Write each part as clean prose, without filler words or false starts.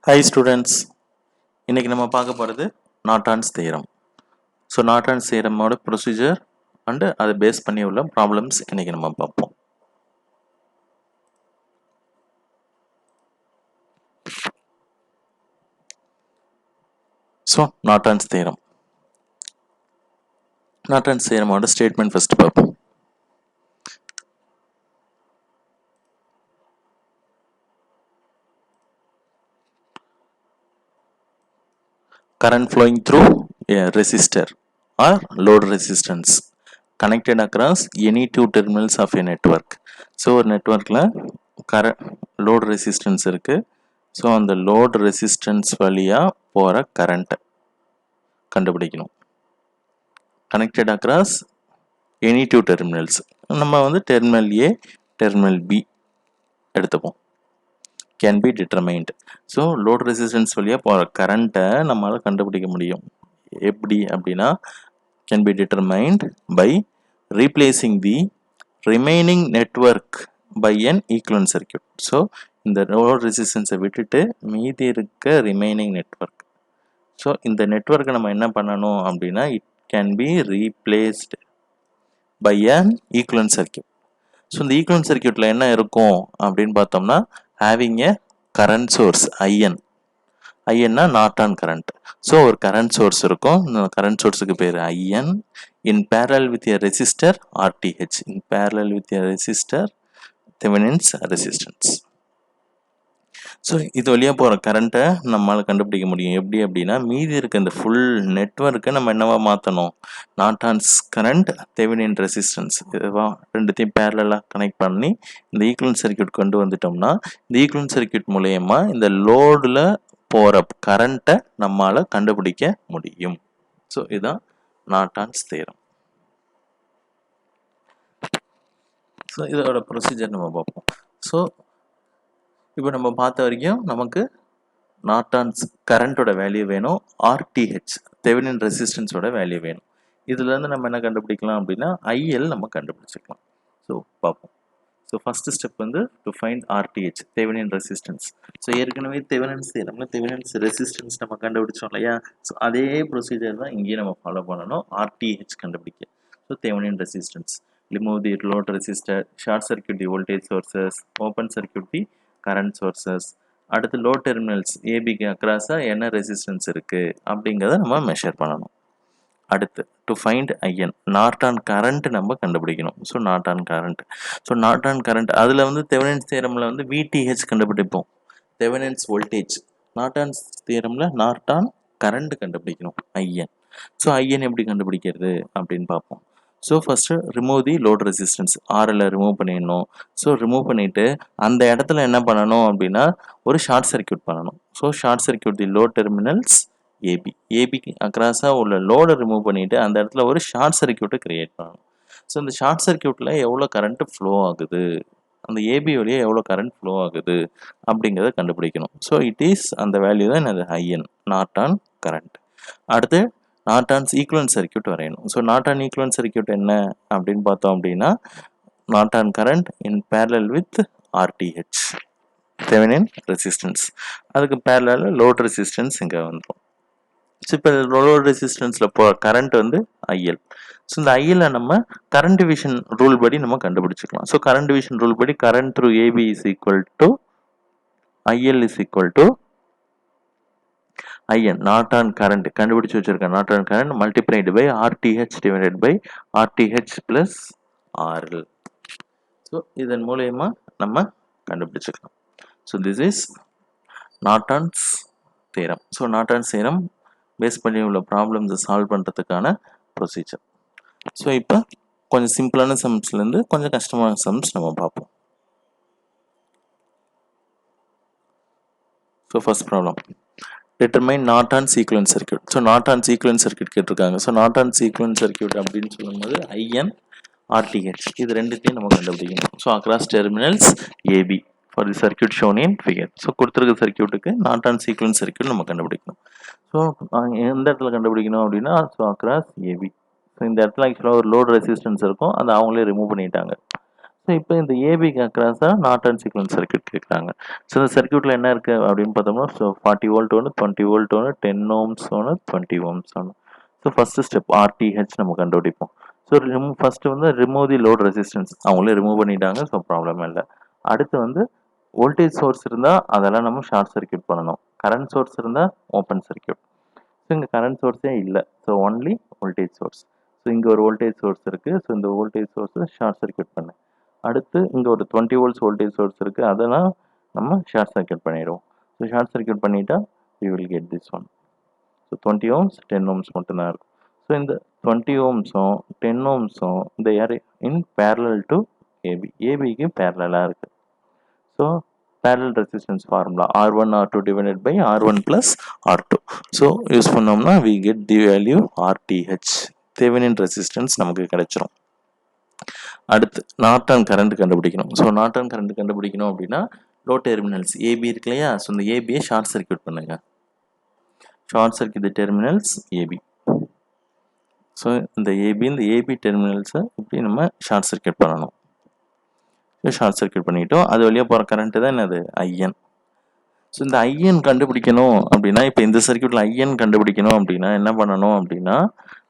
Hi students, இன்னைக்கு நம்ம பார்க்க போகிறது நார்டன்ஸ் தியரம். ஸோ நார்டன்ஸ் தியரமோட ப்ரொசீஜர் அண்டு அதை பேஸ் பண்ணி உள்ள ப்ராப்ளம்ஸ் இன்னைக்கு நம்ம பார்ப்போம். ஸோ நார்டன்ஸ் தியரமோட ஸ்டேட்மெண்ட் ஃபர்ஸ்ட் பார்ப்போம். Current flowing through a resistor or load resistance connected across any two terminals of a network. So ஒரு நெட்வொர்க்கில் லோட் ரெசிஸ்டன்ஸ் இருக்குது. ஸோ அந்த லோட் ரெசிஸ்டன்ஸ் வழியாக போகிற கரண்ட்டை கண்டுபிடிக்கணும். Connected across any two terminals. நம்ம வந்து டெர்மினல் ஏ டெர்மினல் பி எடுத்துப்போம். Can be determined. So load resistance வழியாக போகிற கரண்ட்டை நம்மளால் கண்டுபிடிக்க முடியும். எப்படி அப்படின்னா can be determined by replacing the remaining network by an equivalent circuit. So இந்த லோட் ரெசிஸ்டன்ஸை விட்டுட்டு மீதி இருக்க ரிமைனிங் நெட்வொர்க். ஸோ இந்த நெட்வொர்க்கை நம்ம என்ன பண்ணணும் அப்படின்னா it can be replaced by an equivalent circuit. So இந்த ஈக்குவலன்ட் சர்க்யூட்டில் என்ன இருக்கும் அப்படின்னு பார்த்தோம்னா having a current source INனா நார்டன் கரண்ட். ஸோ ஒரு கரண்ட் சோர்ஸ் இருக்கும். இந்த கரண்ட் சோர்ஸுக்கு பேர் IN in parallel with a resistor RTH. In parallel with a resistor Thevenin's resistance. So இது வழியாக போகிற கரண்ட்டை நம்மளால் கண்டுபிடிக்க முடியும். எப்படி அப்படின்னா மீதி இருக்க இந்த ஃபுல் நெட்வொர்க்கை நம்ம என்னவா மாற்றணும், நார்டன்ஸ் கரண்ட் தெவெனின் ரெசிஸ்டன்ஸ் இதுவா ரெண்டுத்தையும் பேரலாக கனெக்ட் பண்ணி இந்த ஈக்குவலன்ட் சர்க்யூட் கொண்டு வந்துட்டோம்னா இந்த ஈக்குவலன்ட் சர்க்யூட் மூலயமா இந்த லோடில் போகிற கரண்ட்டை நம்மளால் கண்டுபிடிக்க முடியும். ஸோ இதுதான் நார்டன்ஸ் தியரம். ஸோ இதோட ப்ரொசீஜர் நம்ம பார்ப்போம். ஸோ இப்போ நம்ம பார்த்த வரைக்கும் நமக்கு நார்டன்ஸ் கரண்ட்டோட வேல்யூ வேணும், ஆர்டிஹெச் தெவெனின் ரெசிஸ்டன்ஸோட வேல்யூ வேணும். இதுலேருந்து நம்ம என்ன கண்டுபிடிக்கலாம் அப்படின்னா ஐஎல் நம்ம கண்டுபிடிச்சிக்கலாம். ஸோ பார்ப்போம். ஸோ ஃபஸ்ட்டு ஸ்டெப் வந்து to find ஆர்டிஹெச் Thevenin resistance. So ஏற்கனவே தெவெனின்ஸ் தியரம்ல தெவெனின்ஸ் ரெசிஸ்டன்ஸ் நம்ம கண்டுபிடிச்சோம் இல்லையா. ஸோ அதே ப்ரொசீஜர் தான் இங்கேயும் நம்ம ஃபாலோ பண்ணணும் ஆர்டிஹெச் கண்டுபிடிக்க. So Thevenin resistance, remove the load resistor, short circuit the voltage sources, open circuit the current sources. அடுத்து லோட் டெர்மினல்ஸ் ஏபிக்கு அக்ராஸாக என்ன ரெசிஸ்டன்ஸ் இருக்குது அப்படிங்கிறத நம்ம மெஷர் பண்ணணும். அடுத்து to find I N Norton current நம்ம கண்டுபிடிக்கணும். ஸோ நார்டன் கரண்ட் அதில் வந்து தெவெனின்ஸ் தியரமில் வந்து விடிஹெச் கண்டுபிடிப்போம், தெவெனின்ஸ் வோல்டேஜ். நார்டன்ஸ் தியரமில் நார்டன் கரண்ட் கண்டுபிடிக்கணும் ஐஎன். ஸோ ஐஎன் எப்படி கண்டுபிடிக்கிறது அப்படின்னு பார்ப்போம். So first remove the load resistance, ஆர்எல்லை ரிமூவ் பண்ணிடணும். ஸோ ரிமூவ் பண்ணிவிட்டு அந்த இடத்துல என்ன பண்ணணும் அப்படின்னா ஒரு ஷார்ட் சர்க்யூட் பண்ணணும். So short circuit the load terminals ஏபிக்கு அக்ராஸாக உள்ள லோடை ரிமூவ் பண்ணிவிட்டு அந்த இடத்துல ஒரு ஷார்ட் சர்க்யூட்டை க்ரியேட் பண்ணணும். ஸோ இந்த ஷார்ட் சர்க்யூட்டில் எவ்வளோ கரண்ட்டு ஃப்ளோ ஆகுது, அந்த ஏபி வழியாக எவ்வளோ கரண்ட் ஃப்ளோ ஆகுது அப்படிங்கிறத கண்டுபிடிக்கணும். ஸோ இட் இஸ் அந்த வேல்யூ தான் என்னது ஐஎன் நார்டன் கரண்ட். அடுத்து நார்டன்ஸ் ஈக்குவலன்ட் சர்க்யூட் வரையணும். ஸோ நார்டன் ஈக்குவலன்ட் சர்க்யூட் என்ன அப்படின்னு பார்த்தோம் அப்படின்னா Norton current in parallel with ஆர்டிஹெச் Thevenin resistance. அதுக்கு பேரலில் லோட் ரெசிஸ்டன்ஸ் இங்கே வந்துடும். ஸோ இப்போ லோட் ரெசிஸ்டன்ஸில் போகிற கரண்ட் வந்து ஐஎல். ஸோ இந்த ஐஎல்லை நம்ம கரண்ட் டிவிஷன் ரூல் படி நம்ம கண்டுபிடிச்சிக்கலாம். ஸோ கரண்ட் டிவிஷன் ரூல் படி current through A B is equal to I L is equal to I N Norton current கண்டுபிடிச்சு வச்சிருக்கேன். Norton current multiplied by R T H divided by R T H plus R L. So இதன் மூலயமா நம்ம கண்டுபிடிச்சிக்கலாம். So this is Norton's theorem. So Norton's theorem base பண்ணி உள்ள ப்ராப்ளம்ஸை solve பண்ணுறதுக்கான ப்ரொசீஜர். ஸோ இப்போ கொஞ்சம் சிம்பிளான சம்ஸ்லேருந்து கொஞ்சம் கஷ்டமான சம்ஸ் நம்ம பார்ப்போம். So first problem determine Norton's equivalent circuit. So Norton's equivalent circuit கேட்டிருக்காங்க. ஸோ நார்டன்ஸ் ஈக்குவலன்ட் சர்க்யூட் அப்படின்னு சொல்லும்போது ஐஎன் ஆர்டிஹெச் இது ரெண்டுத்தையும் நம்ம கண்டுபிடிக்கணும். So across terminals A B for the circuit shown in figure. So கொடுத்துருக்க சர்க்யூட்டுக்கு நார்டன்ஸ் ஈக்குவலன்ட் சர்க்யூட் நம்ம கண்டுபிடிக்கணும். ஸோ எந்த இடத்துல கண்டுபிடிக்கணும் அப்படின்னா ஸோ அக்ராஸ் ஏபி. ஸோ இந்த இடத்துல ஆக்சுவலாக ஒரு லோட் ரெசிஸ்டன்ஸ் இருக்கும், அதை அவங்களே ரிமூவ் பண்ணிட்டாங்க. ஸோ இப்போ இந்த ஏபிக்கு அக்ராஸாக நார்டன் சீக்வன்ஸ் சர்க்யூட் கேட்குறாங்க. ஸோ இந்த சர்க்யூட்டில் என்ன இருக்குது அப்படின்னு பார்த்தோம்னா, ஸோ 40 வோல்ட் ஒன்று, 20 வோல்ட் ஒன்று, 10 ஓம்ஸ் ஒன்று, 20 ஓம்ஸ் ஒன்று. ஸோ ஃபஸ்ட்டு ஸ்டெப் ஆர்டிஹெச் நம்ம கண்டுபிடிப்போம். ஸோ ஃபஸ்ட்டு வந்து ரிமூவ் தி லோட் ரெசிஸ்டன்ஸ், அவங்களே ரிமூவ் பண்ணிட்டாங்க, ஸோ ப்ராப்ளம் இல்லை. அடுத்து வந்து வோல்டேஜ் சோர்ஸ் இருந்தால் அதெல்லாம் நம்ம ஷார்ட் சர்க்யூட் பண்ணணும். கரண்ட் சோர்ஸ் இருந்தால் ஓப்பன் சர்க்யூட். ஸோ இங்கே கரண்ட் சோர்ஸே இல்லை, so only voltage source. So இங்கே ஒரு வோல்டேஜ் சோர்ஸ் இருக்குது, ஸோ இந்த வோல்டேஜ் சோர்ஸை ஷார்ட் சர்க்யூட் பண்ணு. அடுத்து இங்கே ஒரு 20 வோல்ட்ஸ் வோல்டேஜ் சோர்ஸ் இருக்குது, அதெல்லாம் நம்ம ஷார்ட் சர்க்யூட் பண்ணிடுவோம். ஸோ ஷார்ட் சர்க்யூட் பண்ணிட்டா we will get this one. So 20 ohms 10 ohms மட்டும்தான் இருக்கும். ஸோ இந்த 20 ohmஸும் 10 ohmஸும் they are in parallel to AB. ஏபிக்கு பேரலாக இருக்குது. So parallel resistance formula R1 R2 divided by R1 plus R2. So use பண்ணோம்னா we get the value RTH, Thevenin resistance நமக்கு கிடைச்சிரும். அடுத்து Norton current கண்டுபிடிக்கணும். ஸோ நார்டன் கரண்ட் கண்டுபிடிக்கணும் அப்படின்னா low terminals AB இருக்கு இல்லையா, ஸோ இந்த ஏபியை ஷார்ட் சர்க்யூட் பண்ணுங்க. ஷார்ட் சர்க்யூட் தி டெர்மினல்ஸ் ஏபி. ஸோ இந்த ஏபி டெர்மினல்ஸை இப்படி நம்ம ஷார்ட் சர்க்யூட் பண்ணணும். ஷார்ட் சர்க்யூட் பண்ணிட்டோம், அது வழியாக போகிற கரண்ட்டு தான் என்னது ஐஎன். ஸோ இந்த ஐஎன் கண்டுபிடிக்கணும் அப்படின்னா, இப்போ இந்த சர்க்யூட்டில் ஐஎன் கண்டுபிடிக்கணும் அப்படின்னா என்ன பண்ணணும் அப்படின்னா,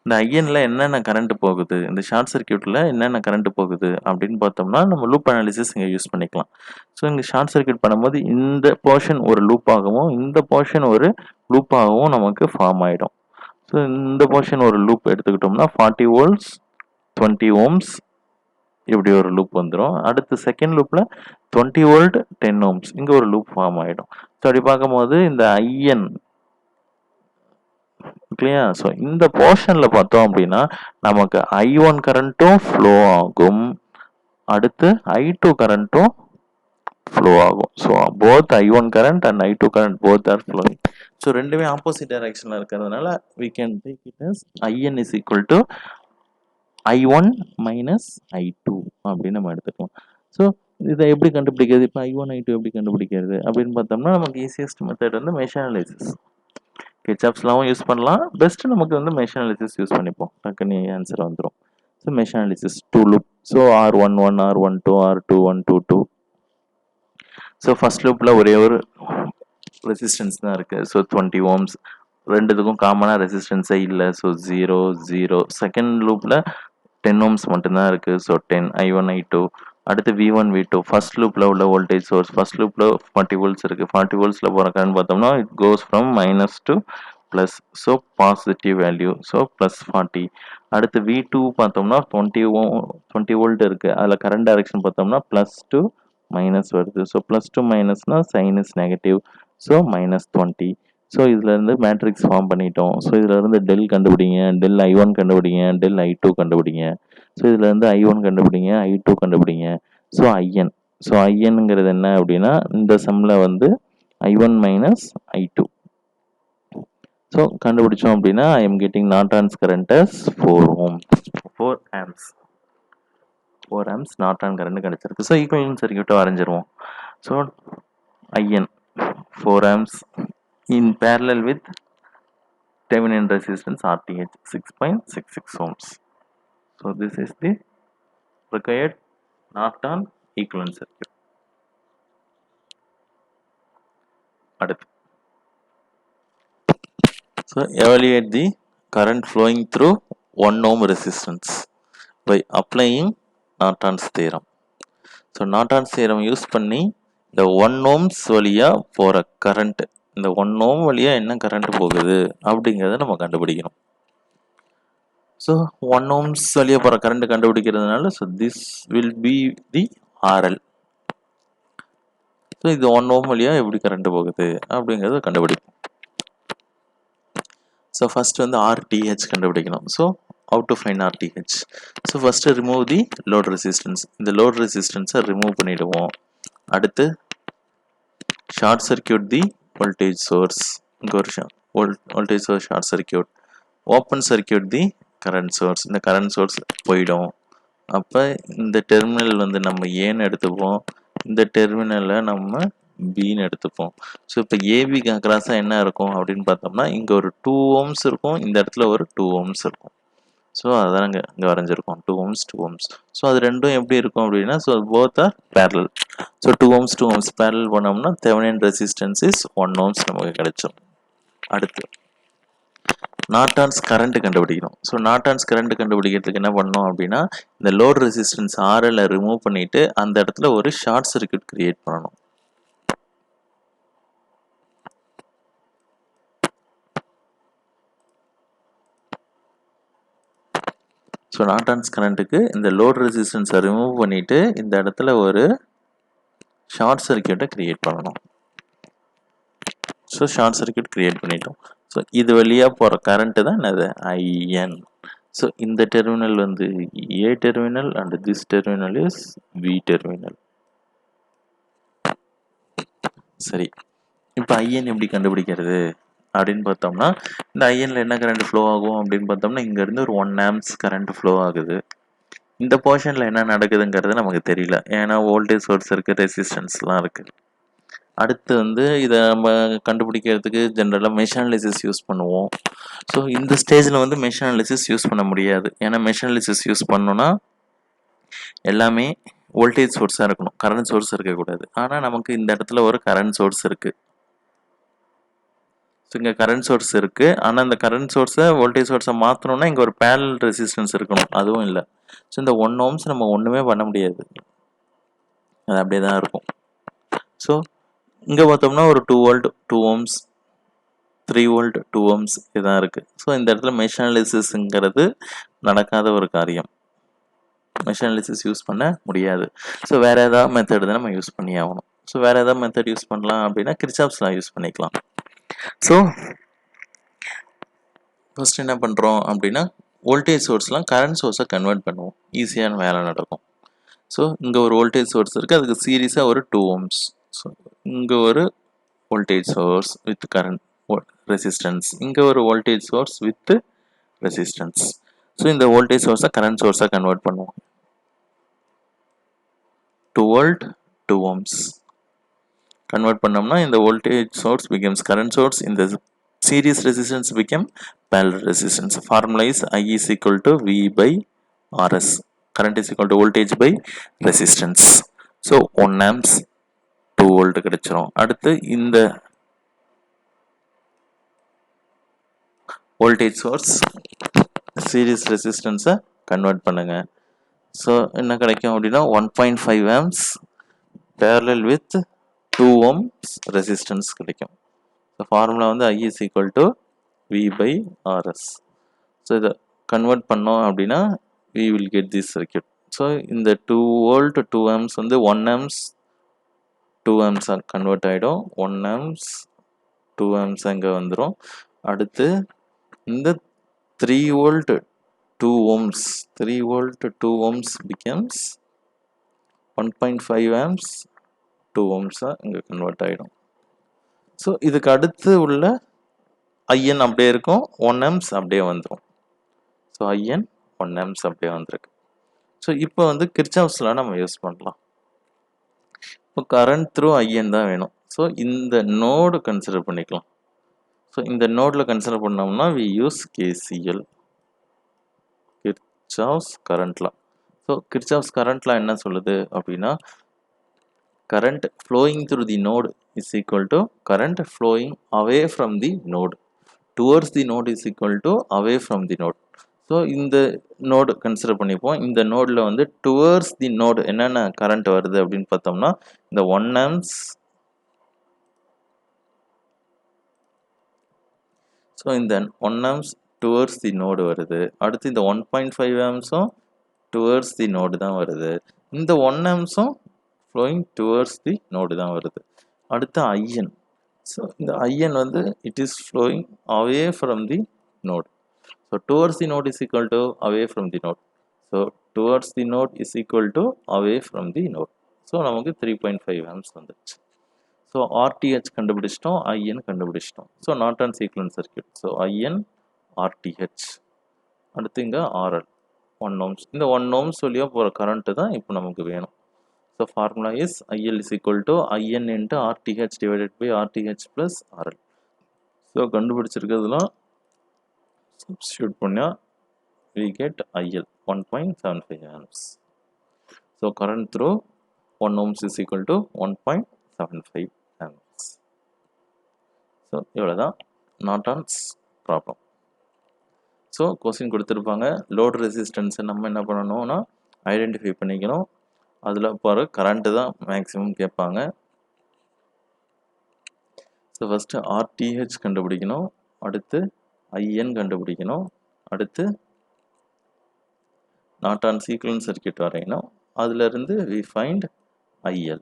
இந்த ஐஎன்ல என்னென்ன கரண்ட் போகுது, இந்த ஷார்ட் சர்க்யூட்டில் என்னென்ன கரண்ட் போகுது அப்படின்னு பார்த்தோம்னா நம்ம லூப் அனாலிசிஸ் இங்கே யூஸ் பண்ணிக்கலாம். ஸோ இங்கே ஷார்ட் சர்க்யூட் பண்ணும்போது இந்த போர்ஷன் ஒரு லூப் ஆகவும் இந்த போர்ஷன் ஒரு லூப் ஆகவும் நமக்கு ஃபார்ம் ஆகிடும். ஸோ இந்த போர்ஷன் ஒரு லூப் எடுத்துக்கிட்டோம்னா 40 வோல்ட்ஸ் 20 ஓம்ஸ் இப்படி ஒரு லூப் வந்துடும். அடுத்து செகண்ட் லூப்பில் 20 வோல்ட் 10 ஓம்ஸ் இங்கே ஒரு லூப் ஃபார்ம் ஆகிடும். ஸோ அப்படி பார்க்கும்போது இந்த ஐஎன் இல்லையா, ஸோ இந்த போர்ஷனில் பார்த்தோம் அப்படின்னா நமக்கு I1 கரண்ட்டும் ஃப்ளோ ஆகும், அடுத்து I2 கரண்ட்டும் ஃப்ளோ ஆகும். So both I1 current and I2 current both are flowing. So ரெண்டுமே ஆப்போசிட் டைரக்ஷனில் இருக்கிறதுனால we can take it as IN is equal to I1 minus I2 அப்படின்னு நம்ம எடுத்துக்கலாம். ஸோ இதை எப்படி கண்டுபிடிக்கிறது, இப்போ I1 I2 எப்படி கண்டுபிடிக்கிறது அப்படின்னு பார்த்தோம்னா நமக்கு ஈஸியஸ்ட் மெத்தட் வந்து மெஷ் அனாலிசிஸ். கிர்ச்சாஃப்ஸ்லாவும் யூஸ் பண்ணலாம், பெஸ்ட் நமக்கு வந்து மெஷ் அனாலிசிஸ் யூஸ் பண்ணிப்போம், டக்குன்னு ஆன்சர் வந்துடும். So mesh analysis 2 loop. So R11 R12 R21 22. So first லூப்பில் ஒரே ஒரு ரெசிஸ்டன்ஸ் தான் இருக்குது, ஸோ 20 ஓம்ஸ். ரெண்டுத்துக்கும் காமனாக ரெசிஸ்டன்ஸே இல்லை, ஸோ 0 0. செகண்ட் லூப்பில் 10 ஓம்ஸ் மட்டும்தான் இருக்குது, ஸோ 10 I1 I2. அடுத்து V1 V2. ஃபர்ஸ்ட் லூப்பில் உள்ள வோல்டேஜ் சோர்ஸ், ஃபர்ஸ்ட் லூப்பில் 40 வோல்ட்ஸ் இருக்குது, 40 வோல்ட்ஸில் போகிற கரண்ட் பார்த்தோம்னா it goes from minus to plus, so positive value, so plus 40. அடுத்து V2 பார்த்தோம்னா 20 வோல்ட் இருக்குது, அதில் கரண்ட் டைரக்ஷன் பார்த்தோம்னா ப்ளஸ் டு மைனஸ் வருது. ஸோ ப்ளஸ் டு மைனஸ்னால் sign is negative, so minus 20. So இதுலேருந்து மேட்ரிக்ஸ் ஃபார்ம் பண்ணிட்டோம். ஸோ இதுலேருந்து டெல் கண்டுபிடிங்க, டெல் I1 கண்டுபிடிங்க, டெல் I2 கண்டுபிடிங்க. ஸோ இதுலேருந்து I1 கண்டுபிடிங்க, I2 கண்டுபிடிங்க. ஸோ ஐஎன், ஸோ ஐஎன்ங்கிறது என்ன அப்படின்னா இந்த சம்மில் வந்து I1 மைனஸ் I2. ஸோ கண்டுபிடிச்சோம் அப்படின்னா I am getting Norton's current as 4 amps. 4 amps Norton current கிடைச்சிருக்கு. ஸோ ஈக்குவலன்ட் சர்க்யூட்டை வரைஞ்சிருவோம். So I N 4 amps in parallel with Thevenin resistance RTH 6.66 ohms. So this is the required Norton equivalent circuit. அடுத்து, so evaluate the current flowing through 1 ohm resistance by applying Norton's theorem. So Norton's theorem use பண்ணி இந்த 1 ohms வழியா போகிற current, இந்த 1 ohm வழியா என்ன current போகுது அப்படிங்கிறத நம்ம கண்டுபிடிக்கணும். ஸோ 1 ohms வழியா போகிற கரண்ட் கண்டுபிடிக்கிறதுனால so this will be the RL. So இது 1 ohm வழியா எப்படி கரண்ட் போகுது அப்படிங்கிறத கண்டுபிடிப்போம். ஸோ ஃபர்ஸ்ட் வந்து RTH கண்டுபிடிக்கணும். So how to find RTH? So first remove the load resistance. இந்த லோட் ரெசிஸ்டன்ஸை ரிமூவ் பண்ணிடுவோம். அடுத்து short circuit the voltage source, இங்கே ஒரு voltage source short circuit. Open circuit the current source, இந்த கரண்ட் சோர்ஸ் போயிடும். அப்போ இந்த டெர்மினல் வந்து நம்ம ஏன்னு எடுத்துப்போம், இந்த டெர்மினலை நம்ம பின்னு எடுத்துப்போம். ஸோ இப்போ ஏபிக்கு அக்ராஸாக என்ன இருக்கும் அப்படின்னு பார்த்தோம்னா இங்கே ஒரு 2 ohms இருக்கும், இந்த இடத்துல ஒரு 2 ohms இருக்கும். ஸோ அதான் இங்கே வரைஞ்சிருக்கோம் 2 ohms 2 ohms. ஸோ அது ரெண்டும் எப்படி இருக்கும் அப்படின்னா so both are parallel. So 2 ohms 2 ohms parallel பண்ணோம்னா தெவெனின் ரெசிஸ்டன்ஸ் இஸ் 1 ohms நமக்கு கிடைச்சோம். அடுத்து நார்டான்ஸ் கரண்ட் கண்டுபிடிக்கணும். ஸோ நார்டான்ஸ் கரண்ட் கண்டுபிடிக்கிறதுக்கு என்ன பண்ணோம் அப்படின்னா இந்த லோட் ரெசிஸ்டன்ஸ் RL ரிமூவ் பண்ணிட்டு அந்த இடத்துல ஒரு ஷார்ட் சர்க்யூட் கிரியேட் பண்ணணும். ஸோ நார்டான்ஸ் கரண்ட்டுக்கு இந்த லோட் ரெசிஸ்டன்ஸை ரிமூவ் பண்ணிட்டு இந்த இடத்துல ஒரு ஷார்ட் சர்க்யூட்டை கிரியேட் பண்ணணும். ஸோ ஷார்ட் சர்க்யூட் கிரியேட் பண்ணிட்டோம். ஸோ இது வழியாக போகிற கரண்ட்டு தான் என்னது IN. ஸோ இந்த டெர்மினல் வந்து A terminal and this terminal is B terminal. சரி, இப்போ IN எப்படி கண்டுபிடிக்கிறது அப்படின்னு பார்த்தோம்னா இந்த ஐஎன்ல என்ன கரண்ட் ஃப்ளோ ஆகும் அப்படின்னு பார்த்தோம்னா இங்கேருந்து ஒரு 1 amps கரண்ட் ஃப்ளோ ஆகுது. இந்த போர்ஷனில் என்ன நடக்குதுங்கிறது நமக்கு தெரியல, ஏன்னா வோல்டேஜ் சோர்ஸ் இருக்குது, ரெசிஸ்டன்ஸ்லாம் இருக்குது. அடுத்து வந்து இதை நம்ம கண்டுபிடிக்கிறதுக்கு ஜென்ரலாக மெஷ் அனாலிசிஸ் யூஸ் பண்ணுவோம். ஸோ இந்த ஸ்டேஜில் வந்து மெஷ் அனாலிசிஸ் யூஸ் பண்ண முடியாது, ஏன்னா மெஷ் அனாலிசிஸ் யூஸ் பண்ணோன்னா எல்லாமே வோல்டேஜ் சோர்ஸாக இருக்கணும், கரண்ட் சோர்ஸ் இருக்கக்கூடாது. ஆனால் நமக்கு இந்த இடத்துல ஒரு கரண்ட் சோர்ஸ் இருக்குது. ஸோ இங்கே கரண்ட் சோர்ஸ் இருக்குது, ஆனால் இந்த கரண்ட் சோர்ஸை வோல்டேஜ் சோர்ஸை மாற்றணும்னா இங்கே ஒரு பேரலல் ரெசிஸ்டன்ஸ் இருக்கணும், அதுவும் இல்லை. ஸோ இந்த 1 ohms நம்ம ஒன்றுமே பண்ண முடியாது, அது அப்படியே தான் இருக்கும். ஸோ இங்கே பார்த்தோம்னா ஒரு 2 volt 2 ohms 3 volt 2 ohms இதுதான் இருக்குது. ஸோ இந்த இடத்துல மெஷ் அனாலிசிஸ்ங்கிறது நடக்காத ஒரு காரியம், மெஷ் அனாலிசிஸ் யூஸ் பண்ண முடியாது. ஸோ வேறு ஏதாவது மெத்தட் தான் நம்ம யூஸ் பண்ணி ஆகணும். ஸோ வேறு ஏதாவது மெத்தட் யூஸ் பண்ணலாம் அப்படின்னா கிர்ச்சாஃப்ஸ் லா யூஸ் பண்ணிக்கலாம். ஸோ ஃபர்ஸ்ட் என்ன பண்ணுறோம் அப்படின்னா வோல்டேஜ் சோர்ஸ்லாம் கரண்ட் சோர்ஸை கன்வெர்ட் பண்ணுவோம், ஈஸியான வேலை நடக்கும். ஸோ இங்கே ஒரு வோல்டேஜ் சோர்ஸ் இருக்குது, அதுக்கு சீரியஸாக ஒரு 2 ohms. ஸோ இங்கே ஒரு voltage source with current resistance, இங்கே ஒரு voltage source with resistance. So இந்த வோல்டேஜ் சோர்ஸை கரண்ட் சோர்ஸாக கன்வெர்ட் பண்ணுவோம். 2 volt 2 ohms கன்வெர்ட் பண்ணோம்னா இந்த voltage source becomes current source, இந்த series resistance become parallel resistance. Formula is I is equal to V by RS, current is equal to voltage by resistance. So 1 amps 2 volt கிடைச்சிரும். அடுத்து இந்த voltage source series ரெசிஸ்டன்ஸை convert பண்ணுங்க. So என்ன கிடைக்கும் அப்படின்னா 1.5 amps parallel with 2 ohms resistance கிடைக்கும். So formula வந்து I is equal to V by RS. So இதை கன்வெர்ட் பண்ணோம் அப்படின்னா we will get this circuit. So இந்த 2 volt 2 amps வந்து 1 amps 2 amps கன்வெர்ட் ஆகிடும், 1 amps 2 amps அங்கே வந்துடும். அடுத்து இந்த 3 volt 2 ohms 3 volt 2 ohms becomes 1.5 amps 2 ohms இங்கே கன்வெர்ட் ஆகிடும். ஸோ இதுக்கு அடுத்து உள்ள IN அப்படியே இருக்கும், 1 amps அப்படியே வந்துடும். ஸோ IN 1 amps அப்படியே வந்திருக்கு. ஸோ இப்போ வந்து கிர்ச்சாஃப்ஸ் லா நம்ம யூஸ் பண்ணலாம். இப்போ கரண்ட் த்ரூ IN தான் வேணும். ஸோ இந்த நோடு கன்சிடர் பண்ணிக்கலாம். ஸோ இந்த நோடில் கன்சிடர் பண்ணோம்னா we use KCL, Kirchhoff's current law. So Kirchhoff's current law என்ன சொல்லுது அப்படின்னா current flowing through the node is equal to current flowing away from the node, towards the node is equal to away from the node. So இந்த node consider பண்ணிப்போம். இந்த நோடில் வந்து towards the node என்னென்ன current வருது அப்படின்னு பார்த்தோம்னா இந்த 1 amps, so இந்த 1 amps டுவர்ட்ஸ் தி நோடு வருது. அடுத்து இந்த 1.5 amps-உம் டுவர்ட்ஸ் தி நோடு தான் வருது. இந்த 1 amps-உம் flowing towards the node தான் வருது. அடுத்து IN. ஸோ இந்த IN வந்து it is flowing away from the node. So towards the node is equal to away from the node. So towards the node is equal to away from the node. So நமக்கு 3.5 amps வந்துடுச்சு. So RTH கண்டுபிடிச்சிட்டோம், IN கண்டுபிடிச்சிட்டோம். So Norton sequence circuit. So IN RTH. அடுத்து இங்கே RL 1 ohms. இந்த 1 ohms வழியாக போகிற current தான் இப்போ நமக்கு வேணும். So formula is IL is equal to IN into RTH divided by RTH plus RL. So கண்டுபிடிச்சிருக்கிறதுலாம் substitute பண்ணா we get IL 1.75 amps. So current through 1 ohms is equal to 1.75 amps. So இவ்வளவுதான் Norton's problem. So question கொடுத்துருப்பாங்க, load ரெசிஸ்டன்ஸை நம்ம என்ன பண்ணணும்னா identify பண்ணிக்கணும். அதில் போகிற current தான் மேக்ஸிமம் கேட்பாங்க. ஸோ ஃபஸ்ட்டு RTH கண்டுபிடிக்கணும், அடுத்து IN கண்டுபிடிக்கணும், அடுத்து நார்டன் ஈக்குவலன்ட் சர்க்யூட் வரையணும், அதிலிருந்து we find IL.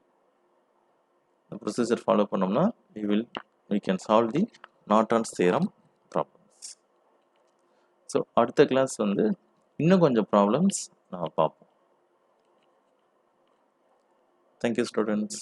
இந்த ப்ரொசீஜர் ஃபாலோ பண்ணோம்னா we can solve the Norton's theorem problems. So அடுத்த கிளாஸ் வந்து இன்னும் கொஞ்சம் ப்ராப்ளம்ஸ் நம்ம பார்ப்போம். Thank you students.